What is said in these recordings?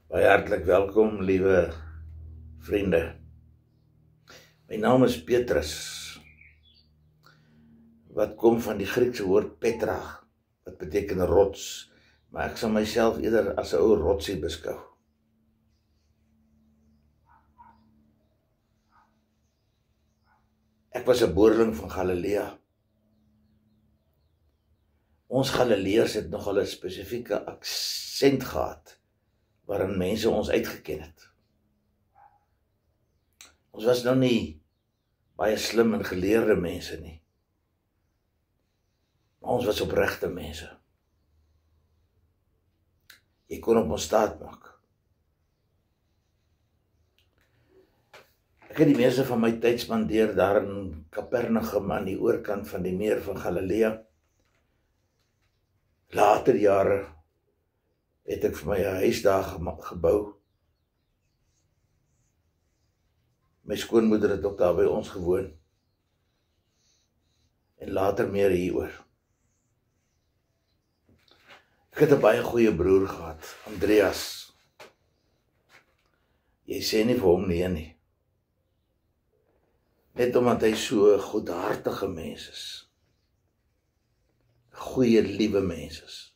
Baie hartlik welkom, liewe vriende. My naam is Petrus, wat kom van die Griekse woord Petra, wat beteken rots, maar ek sal myself eerder as 'n ou rotsie beskou. Ek was 'n boerling van Galilea. Ons Galileërs het nogal 'n spesifieke aksent gehad, waarin mense ons uitgeken het. Ons was nou nie baie slim en geleerde mense nie, maar ons was opregte mense. Jy kon op ons staat maak. Ek het die meeste van my tyd spandeer daar in Kapernaum aan die oorkant van die meer van Galilea. Later jare het ek vir my 'n huis daar gebou. My skoonmoeder het ook daar by ons gewoon. En later meer hieroor. Ek het 'n baie goeie broer gehad, Andreas. Jy sê nie vir hom nee nie. Net omdat hy so 'n goedhartige mens is. Goeie, liewe mens is.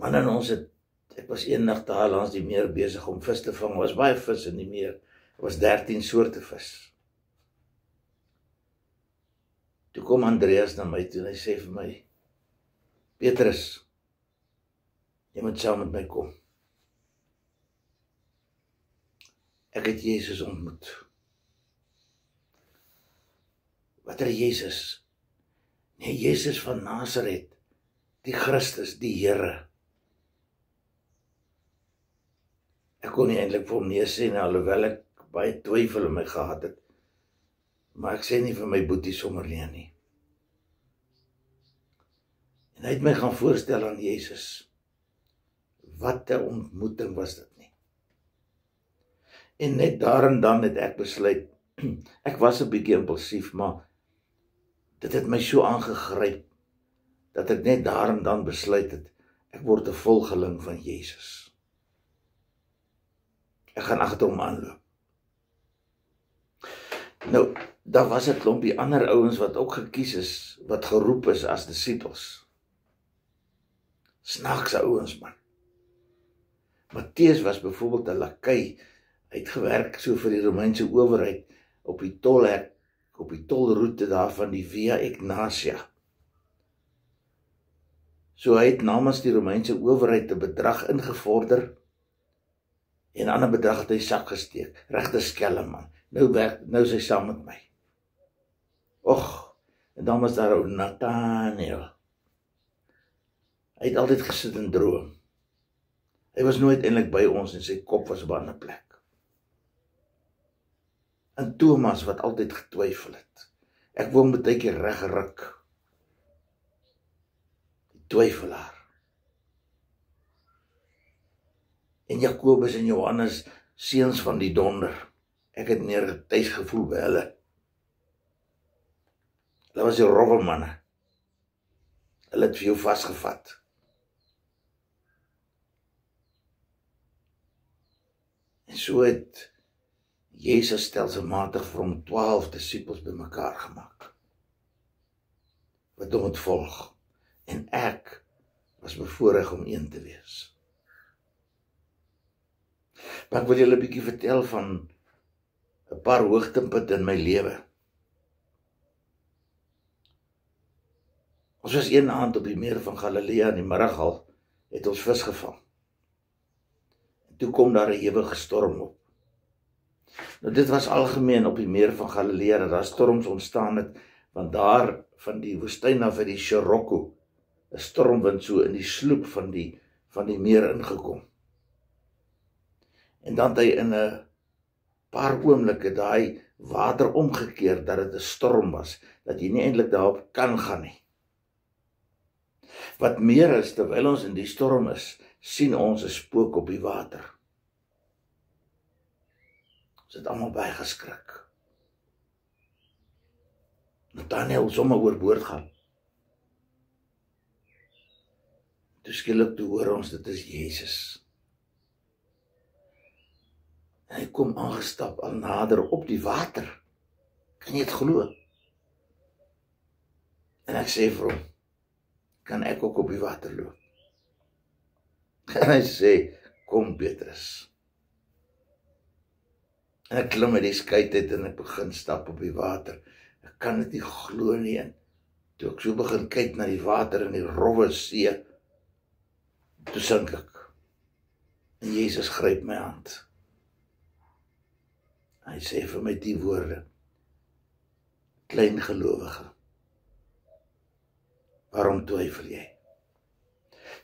Man en ons het, ek was eendag daar langs die meer besig om vis te vang. Was baie vis in die meer. Er was 13 soorte vis. Toe kom Andreas na my toe en hy sê vir my, Petrus, jy moet saam met my kom. Ek het Jesus ontmoet. Wat is Jezus? Nee, Jezus van Nasaret, die Christus, die Here. Ek kon nie eintlik vir hom nee sê, alhoewel ek baie twyfel in my gehad het. Maar ek sê nie vir my boetie sommer nie. En hy het my gaan voorstel aan Jezus. Wat 'n ontmoeting was dit nie. En net daar en dan het ek besluit, ek was 'n bietjie impulsief, maar dit het my so aangegryp, dat ek net daar en dan besluit het, ek word 'n volgeling van Jezus. Ek gaan agter hom aanloop. Nou, daar was 'n klompie ander ouens wat ook gekies is, wat geroep is as disippels. Snaakse ouens, man. Matteus was byvoorbeeld 'n lakei. Hy het gewerk so vir die Romeinse owerheid op die tolhek, op die tolroete daar van die Via Egnatia. So hy het namens die Romeinse owerheid 'n bedrag ingevorder en 'n ander bedrag het hy sak gesteek. Regte skelm, man. Nou is hy saam met my. Och, en dan was daar ou Nathanael. Hy het altyd gesit en droom. Hy was nooit eintlik by ons en sy kop was op 'n ander plek. En Thomas wat altyd getwyfel het. Ek wou hom baie keer reggeruk. Die twyfelaar. En Jakobus en Johannes, seuns van die donder. Ek het meer tuis gevoel by hulle. Hulle was die rowwemanne. Hulle het vir jou vasgevat. En so het Jezus stelselmatig vir hom 12 disippels bymekaar gemaak, wat hom het volg, en ek was bevoorreg om een te wees. Maar ek wil julle 'n bietjie vertel van 'n paar hoogtepunte in my lewe. Ons was een aand op die meer van Galilea in die middag al, het ons vis gevang. En toe kom daar 'n ewige storm op. Nou dit was algemeen op die meer van Galilea, dat daar storms ontstaan het, want daar van die woestyn af uit die Scirocco, 'n stormwind so in die sloep van die meer ingekom. En dan het hy in 'n paar oomblikke daai water omgekeer, dat dit 'n storm was, dat jy nie eintlik daarop kan gaan nie. Wat meer is, terwyl ons in die storm is, sien ons 'n spook op die water. Ons het almal baie geskrik. Nathanael sommer oorboord gaan. Toe skielik toe hoor ons, dit is Jesus. En hy kom aangestap al nader op die water. Kan jy dit glo? En ek sê vir hom, kan ek ook op die water loop? En hy sê, kom Petrus. En ek klim uit die skei uit en ek begin stap op die water. Ek kan dit nie glo nie. En toe ek so begin kyk na die water in die rowwe see, toe sink ek. En Jesus gryp my hand. Hy sê vir my die woorde, klein gelowige, waarom twyfel jy?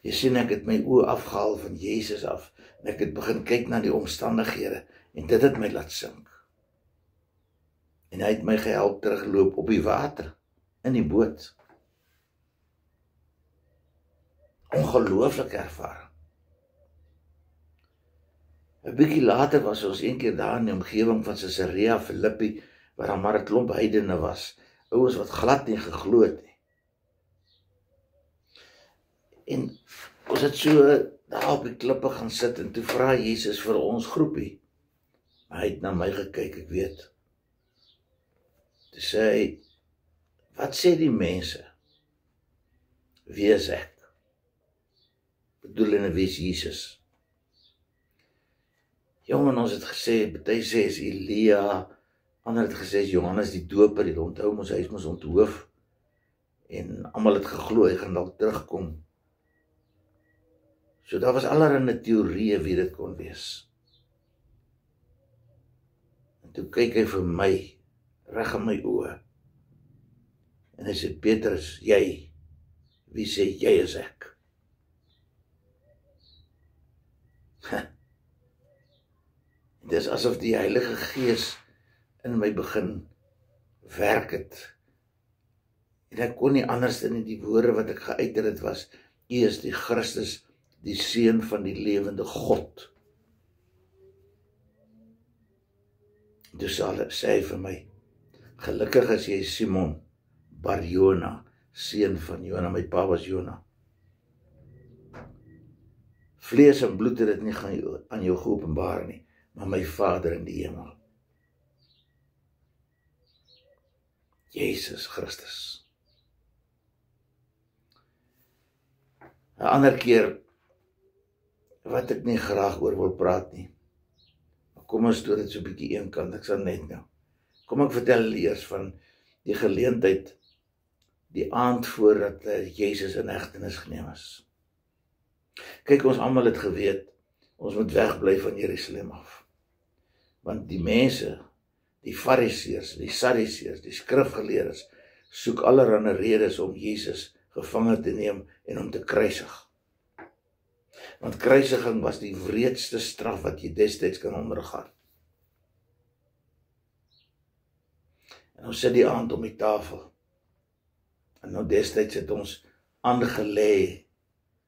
Jy sien, ek het my oë afgehaal van Jesus af, en ek het begin kyk na die omstandighede, en dit het my laat sink. En hy het my gehelp terugloop op die water, in die boot. Ongelooflike ervaring. 'n Bietjie later was ons een keer daar in die omgewing van Caesarea Philippi, waar daar maar 'n klomp heidene was, ouens wat glad nie geglo het nie. En ons het so daar op die klippe gaan sit, en toe vra Jesus vir ons groepie, maar hy het na my gekyk, ek weet. Toe sê hy, wat sê die mense? Wie is ek? Bedoel en wie is Jesus? Jongen, ons het gesê, party sê is Elia, ander het gesê is Johannes die Doper, die onthou ons, hy is ons onthoof, en almal het geglo, hy gaan dalk terugkom. So daar was allerlei teorieë wie dit kon wees. En toe kyk hy vir my, reg in my oë, en hy sê, Petrus, jy, wie sê jy is ek? Dit is asof die Heilige Gees in my begin werk het. En ek kon nie anders dan die woorde wat ek geuit het was, U is die Christus, die Seun van die lewende God. Toe sê hy vir my, gelukkig is jy Simon, Bar Jona, seun van Jona, my pa was Jona. Vlees en bloed het dit nie aan jou geopenbaar nie, maar my Vader in die hemel. Jesus Christus. 'n Ander keer, wat ek nie graag oor wil praat nie, maar kom ons doen dit so 'n bietjie een kant, ek sal net nou. Kom ek vertel eers van die geleentheid, die aand voordat Jesus in hegtenis geneem is. Kyk, ons almal het geweet, ons moet wegbly van Jerusalem af. Want die mense, die Fariseërs, die Sadduseërs, die skrifgeleerdes, soek allerlei redes om Jesus gevange te neem en om te kruisig. Want kruisiging was die wreedste straf wat jy destyds kan ondergaan. En ons sit die aand om die tafel. En nou destyds het ons aangelê.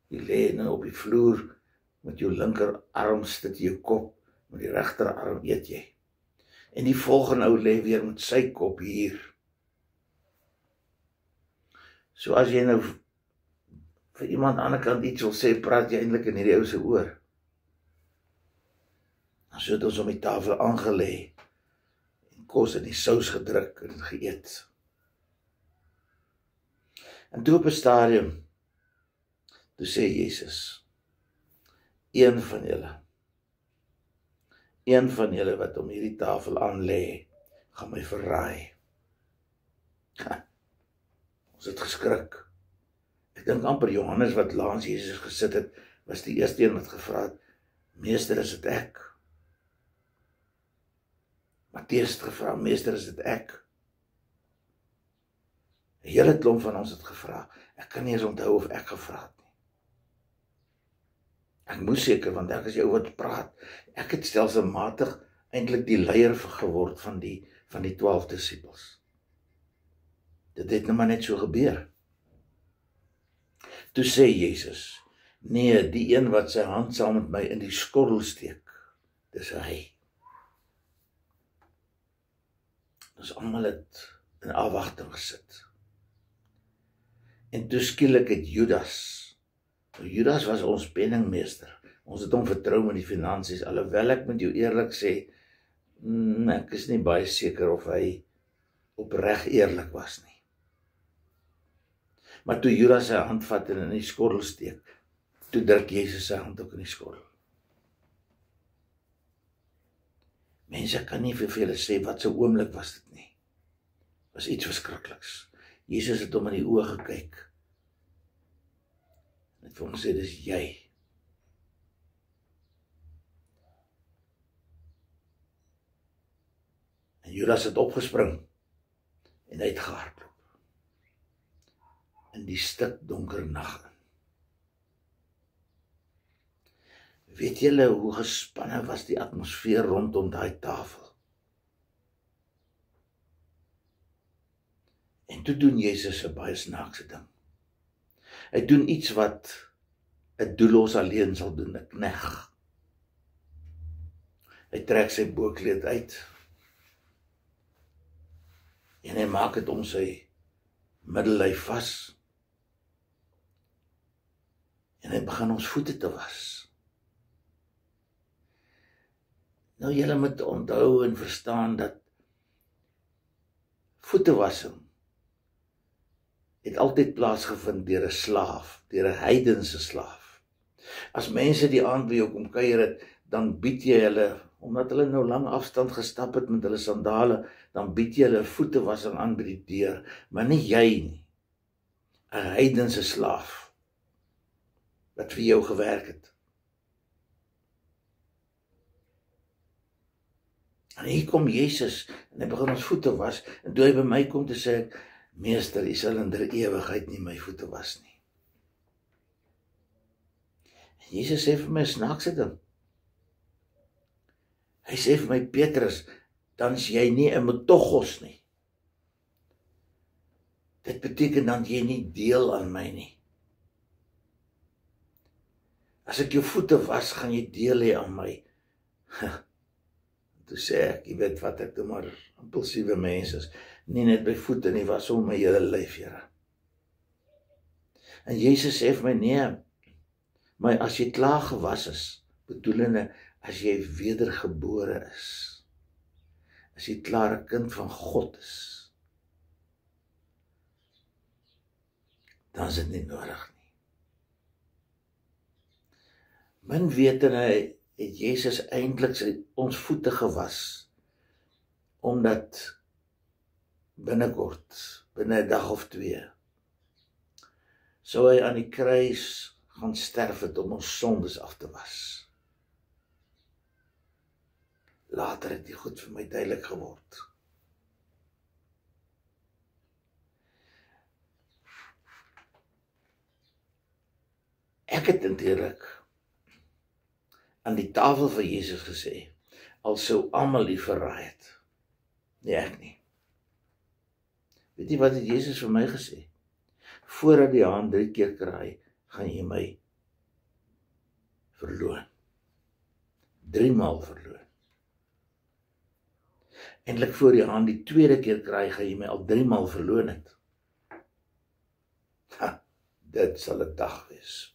Jy lê nou op die vloer, met jou linkerarm sit jou kop, met die regterarm eet jy. En die volgende ou lê weer met sy kop hier. So as jy nou vir iemand aan die ander kant iets wil sê, praat jy eintlik in hierdie ou se oor. Dan so het ons om die tafel aangelê, en kos in die sous gedruk en geëet. En toe op 'n stadium, toe sê Jesus, een van julle wat om hierdie tafel aan lê, gaan my verraai. Ons het geskrik. Ek dink amper Johannes wat langs Jesus gesit het, was die eerste een wat gevra het, Meester, is dit ek? Matteus het gevra, Meester, is dit ek? 'n Hele klomp van ons het gevra. Ek kan nie eens onthou of ek gevra het nie. Ek moes seker, want ek is jou wat praat. Ek het stelselmatig eintlik die leier geword van die 12 disippels. Dit het nou maar net so gebeur. Toe sê Jesus, nee, die een wat sy hand saam met my in die skottel steek, dis hy. Ons almal het in afwagting gesit. En toe skielik het Judas Judas was ons penningmeester. Ons het hom vertrou met die finansies, alhoewel ek met jou eerlik sê, ek is nie baie seker of hy opreg eerlik was nie. Maar toe Judas sy hand vat en in die skottel steek, toe druk Jesus sy hand ook in die skottel. Mense kan nie vir julle sê wat so oomblik was dit nie. Was iets verskrikliks. Jesus het hom in die oë gekyk. En het vir hom gesê, dis jy. En Judas het opgespring en hy het gehardloop in die stik donker nag in. Weet julle hoe gespanne was die atmosfeer rondom daai tafel? En toe doen Jesus 'n baie snaakse ding. Hy doen iets wat 'n doelos alleen sal doen, 'n knegg. Hy trek sy boekleed uit en hy maak dit om sy middellyf vas en hy begin ons voete te was. Nou julle moet onthou en verstaan dat voetewassing het altyd plaasgevind deur 'n slaaf, deur 'n heidense slaaf. As mense die aand by jou kom kuier het, dan bied jy hulle, omdat hulle nou lang afstand gestap het met hulle sandale, dan bied jy hulle voetewassing aan by die deur, maar nie jy nie. 'n heidense slaaf wat vir jou gewerk het. En hier kom Jesus en hy begin ons voete was, en toe hy by my kom te sê ek, Meester, u sal in der ewigheid nie my voete was nie. En Jesus sê vir my 'n snaakse ding. Hy sê vir my, Petrus, dan is jy nie 'n metogos nie. Dit beteken dan jy nie deel aan my nie. As ek jou voete was, gaan jy deel hê aan my. Toe sê ek, jy weet wat ek doen, maar impulsiewe mense is, nie net by voete nie, was om my hele lyf, Here. En Jesus sê vir my, nee, maar as jy klaar gewas is, bedoelende, as jy wedergebore is, as jy klaar 'n kind van God is, dan is dit nie nodig nie. Min wetende het Jesus eintlik ons voete gewas, omdat binnekort, binne 'n dag of 2, sou hy aan die kruis gaan sterf het om ons sondes af te was. Later het die goed vir my duidelik geword. Ek het eintlik aan die tafel van Jesus gesê, al sou almal die verraai het. Nee, ek nie. Weet jy wat het Jesus vir my gesê? Voordat die haan 3 keer kraai, gaan jy my verloon. 3 maal verloon. Eintlik voor die haan die 2de keer kraai, gaan jy my al 3 maal verloon het. Dit sal 'n dag wees.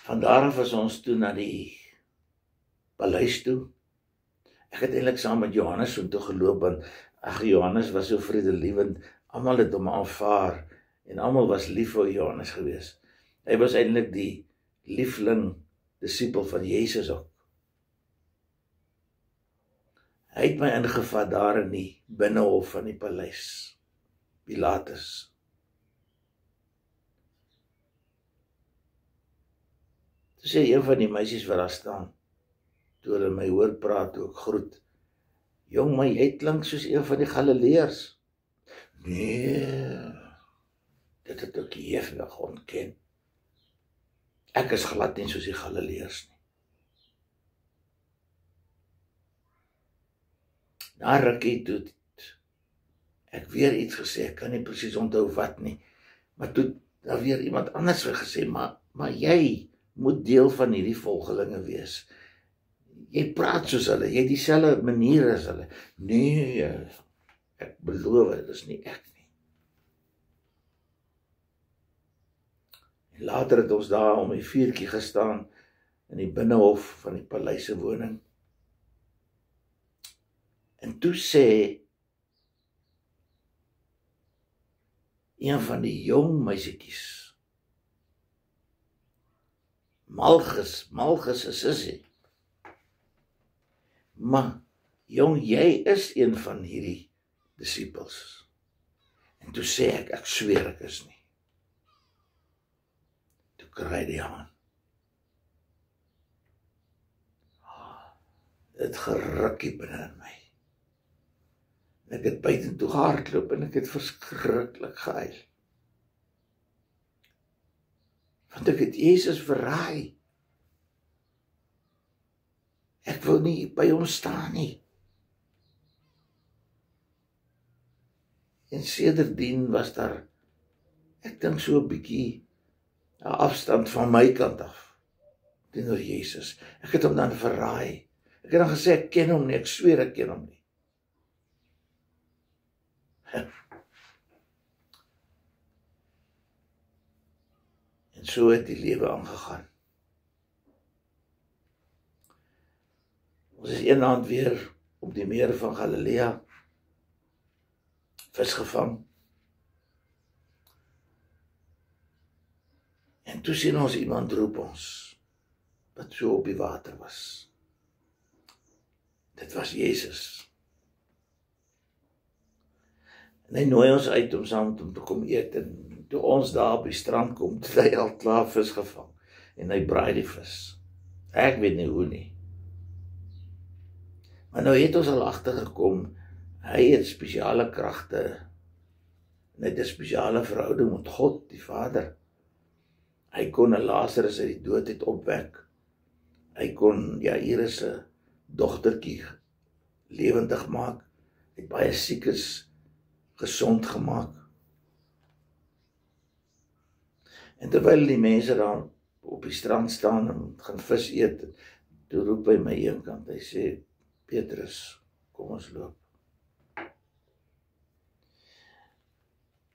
Vandaar af was ons toe na die paleis toe. Ek het eintlik saam met Johannes so toe geloop, want Johannes was so vredelievend, almal het hom aanvaar, en almal was lief vir Johannes gewees. Hy was eintlik die liefling, disipel van Jesus ook. Hy het my ingevat daar in die binnehof van die paleis, Pilatus. Toe sê een van die meisies wat daar staan, toe hulle my hoor praat, toe ek groet, jong, maar jy klink soos een van die Galileërs. Nee, dit het ek ewig ontken. Ek is glad nie soos die Galileërs nie. Na rukkie toe ek weer iets gesê, ek kan nie presies onthou wat nie, maar toe daar weer iemand anders weer gesê, maar jy moet deel van hierdie volgelinge wees. Jy praat soos hulle, jy het dieselfde manier as hulle. Nee, ek beloof, dit is nie ek nie. En later het ons daar om die vuurtjie gestaan in die binnehof van die paleis se woning. En toe sê een van die jong meisietjies, Malchus is sussie. Maar, jong, jy is een van hierdie disippels. En toe sê ek sweer ek is nie. Toe kry die aan. Dit gerukkie binne in my. En ek het buitentoe gehardloop en ek het verskriklik gehuil. Want ek het Jesus verraai. Ek wil nie by hom staan nie. En sedertdien was daar, ek dink so 'n bietjie 'n afstand van my kant af teenoor Jesus. Ek het hom dan verraai. Ek het dan gesê ek ken hom nie, ek sweer ek ken hom nie. En so het die lewe aangegaan. Ons is eendag weer op die meer van Galilea vis gevang. En toe sien ons iemand roep ons, wat so op die water was. Dit was Jesus. En hy nooi ons uit om saam met hom te kom eet, en toe ons daar op die strand kom, het hy al klaar vis gevang, en hy braai die vis. Ek weet nie hoe nie. Maar nou het ons al agtergekom, hy het spesiale kragte, en hy het 'n spesiale verhouding met God, die Vader. Hy kon 'n Lazarus uit die dood het opwek. Hy kon Jairus se dogtertjie lewendig maak. Hy het baie siekes gesond gemaak. En terwyl die mense daar op die strand staan en gaan vis eet, toe roep hy my eenkant, hy sê, Petrus, kom ons loop.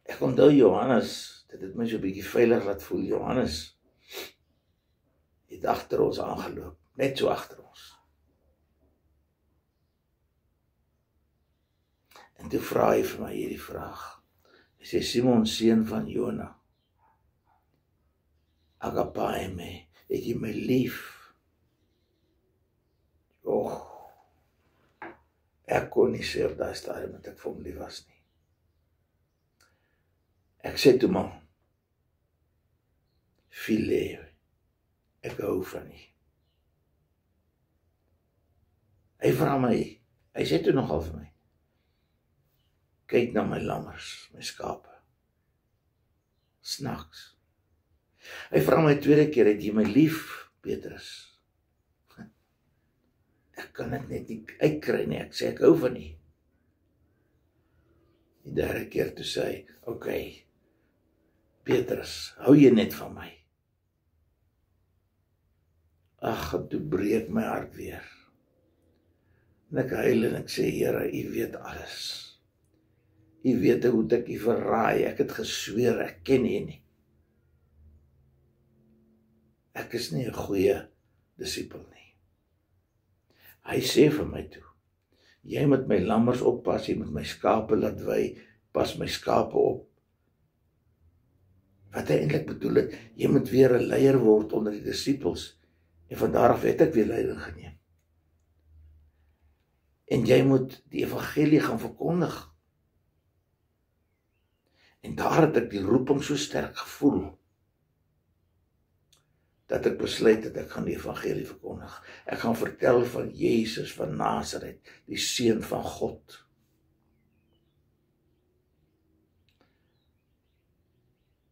Ek onthou Johannes, dit het my so 'n bietjie veilig laat voel, Johannes het agter ons aangeloop, net so agter ons. En toe vra hy vir my hierdie vraag. Hy sê, Simon, seun van Jona, agapai me, het jy my lief? Ek kon nie sê op daai stadium dat ek vir hom lief was nie. Ek sê toe maar, Phileo, ek hou van nie. Hy vra my, hy sê toe nogal vir my, kyk na my lammers, my skape, snaks. Hy vra my tweede keer, het jy my lief, Petrus? Ek kan dit net nie uitkry nie, ek sê ek hou van nie. Die derde keer toe sê hy, okay, Petrus, hou jy net van my? Ag, toe breek my hart weer. En ek huil en ek sê, Here, U weet alles. U weet hoe ek U verraai, ek het gesweer, ek ken U nie. Ek is nie 'n goeie disipel nie. Hy sê vir my toe, jy moet my lammers oppas, jy moet my skape laat wei, pas my skape op. Wat hy eintlik bedoel het, jy moet weer 'n leier word onder die disipels, en van daar af het ek weer leiding geneem. En jy moet die evangelie gaan verkondig. En daar het ek die roeping so sterk gevoel, dat ek besluit dat ek gaan die evangelie verkondig. Ek gaan vertel van Jesus van Nasaret, die seun van God.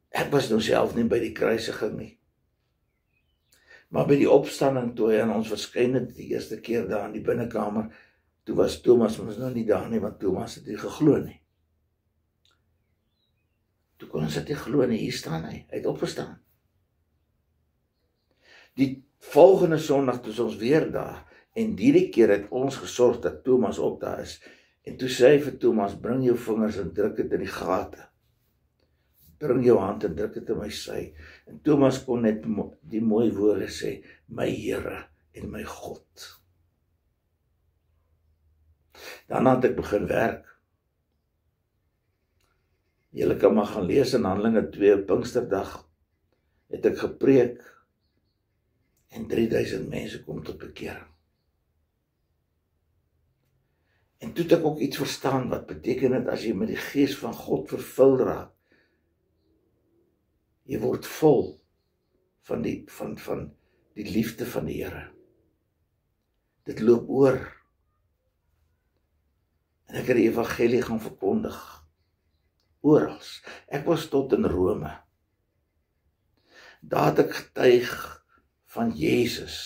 Ek was nou self nie by die kruisiging nie. Maar by die opstanding toe hy aan ons verskyn het, die eerste keer daar in die binnekamer, toe was Thomas ons nou nie daar nie, want Thomas het nie geglo nie. Toe kon ons dit nie glo nie, hier staan hy het opgestaan. Die volgende Sondag toe is ons weer daar, en hierdie keer het ons gesorg dat Thomas ook daar is, en toe sê hy vir Thomas, bring jou vingers en druk dit in die gate. bring jou hand en druk dit in my sy. En Thomas kon net die mooi woorde sê, my Here en my God. Daarna het ek begin werk. Julle kan maar gaan lees in Handelinge 2, Pinksterdag, het ek gepreek, en 3000 mense kom tot bekering. En toe het ek ook iets verstaan, wat beteken het as jy met die gees van God vervul raak. Jy word vol van die liefde van die Here. Dit loop oor. En ek het die evangelie gaan verkondig. Orals. Ek was tot in Rome. Daar het ek getuig van Jesus.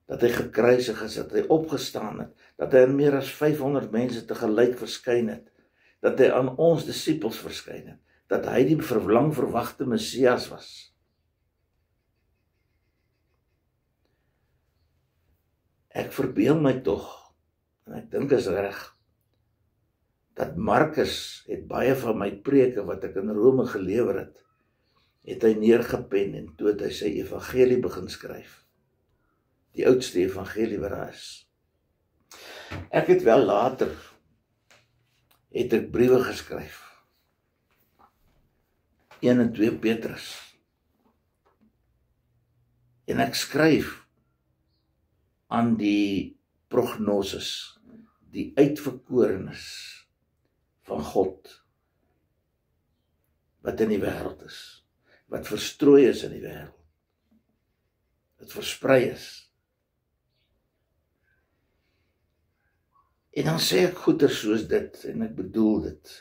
Dat hy gekruisig is, dat hy opgestaan het, dat hy aan meer as 500 mense tegelijk verskyn het, dat hy aan ons disippels verskyn het, dat hy die lang verwagte Messias was. Ek verbeel my tog, en ek dink is reg, dat Markus het baie van my preke wat ek in Rome gelewer het hy neergepen en toe het hy sy evangelie begin skryf. Die oudste evangelie wat daar is. Ek het wel later, het ek briewe geskryf. 1 en 2 Petrus. En ek skryf aan die prognoses, die uitverkorenes van God, wat in die wêreld is, wat verstrooi is in die wêreld, wat versprei is. En dan sê ek goeie soos dit, en ek bedoel dit,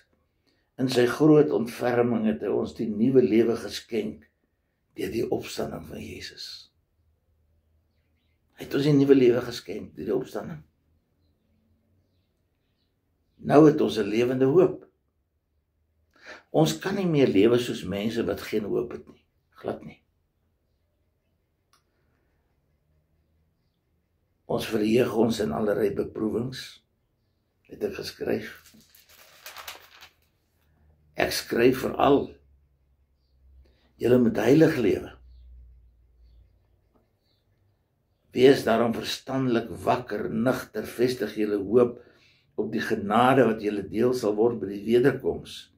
in sy groot ontferming het hy ons die nuwe lewe geskenk, deur die opstanding van Jesus. Hy het ons die nuwe lewe geskenk, deur die opstanding. Nou het ons 'n lewende hoop. Ons kan nie meer lewe soos mense wat geen hoop het nie, glad nie. Ons verheug ons in allerlei beproewings, het ek geskryf. Ek skryf veral, julle moet heilig lewe. Wees daarom verstandelik wakker, nugter, vestig julle hoop op die genade wat julle deel sal word by die wederkoms.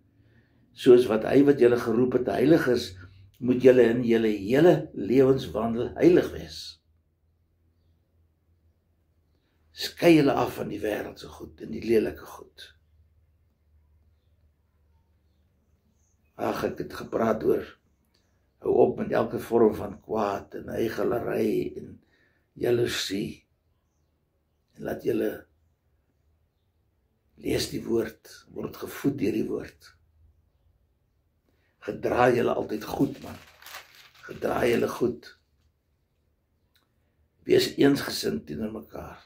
Soos wat hy wat julle geroep het heilig is, moet julle in julle hele lewenswandel heilig wees. Skei julle af van die wêreldse goed en die lelike goed. Ag, ek het gepraat oor, hou op met elke vorm van kwaad en huichelarij en jaloesie. En laat julle lees die woord, word gevoed deur die woord. Gedra julle altyd goed, man. Gedra julle goed. Wees eensgesind teenoor mekaar.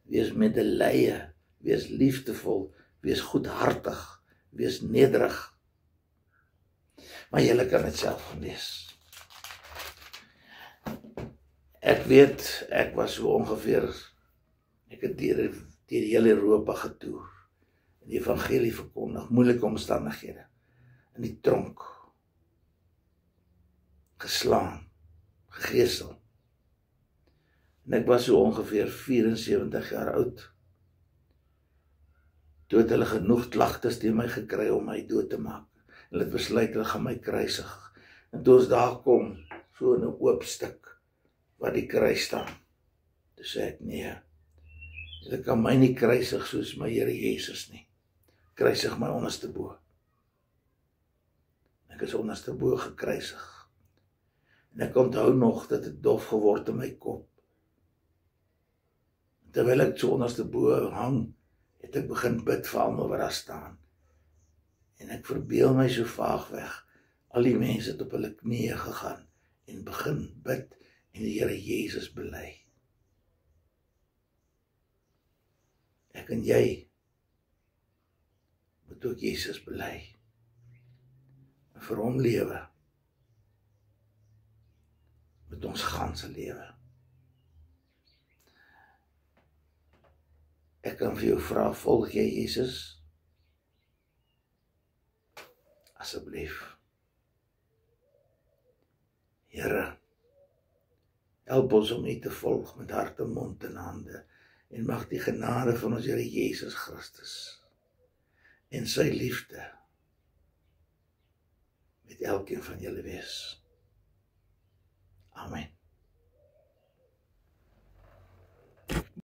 Wees medelee, wees liefdevol, wees goedhartig, wees nederig. Maar julle kan dit self gaan lees. Ek weet, ek was so ongeveer, ek het deur hele Europa getoer, en die evangelie verkondig, moeilike omstandighede, in die tronk, geslaan, gegeesel. En ek was so ongeveer 74 jaar oud. Toe het hulle genoeg klagtes teen my gekry om my dood te maak. Hulle het besluit, hulle gaan my kruisig. En toe ons daar kom, so in 'n oop stuk, waar die kruis staan, toe sê ek, nee, julle kan my nie kruisig soos my Here Jesus nie. Kruisig my onderste bo. Ek is onderste bo gekruisig. En ek onthou nog dat het dof geword in my kop. Terwyl ek so onderste bo hang, het ek begin bid vir almal wat daar staan. En ek verbeel my so vaag weg, al die mense het op hulle knieë gegaan, en begin bid, en die Here Jesus bely. Ek en jy moet ook Jesus bely. En vir hom lewe. Met ons ganse lewe. Ek kan vir jou vra, volg jy Jesus? asseblief. Here, help ons om U te volg met hart en mond en hande, en mag die genade van ons Here Jesus Christus en sy liefde met elkeen van julle wees. Amen.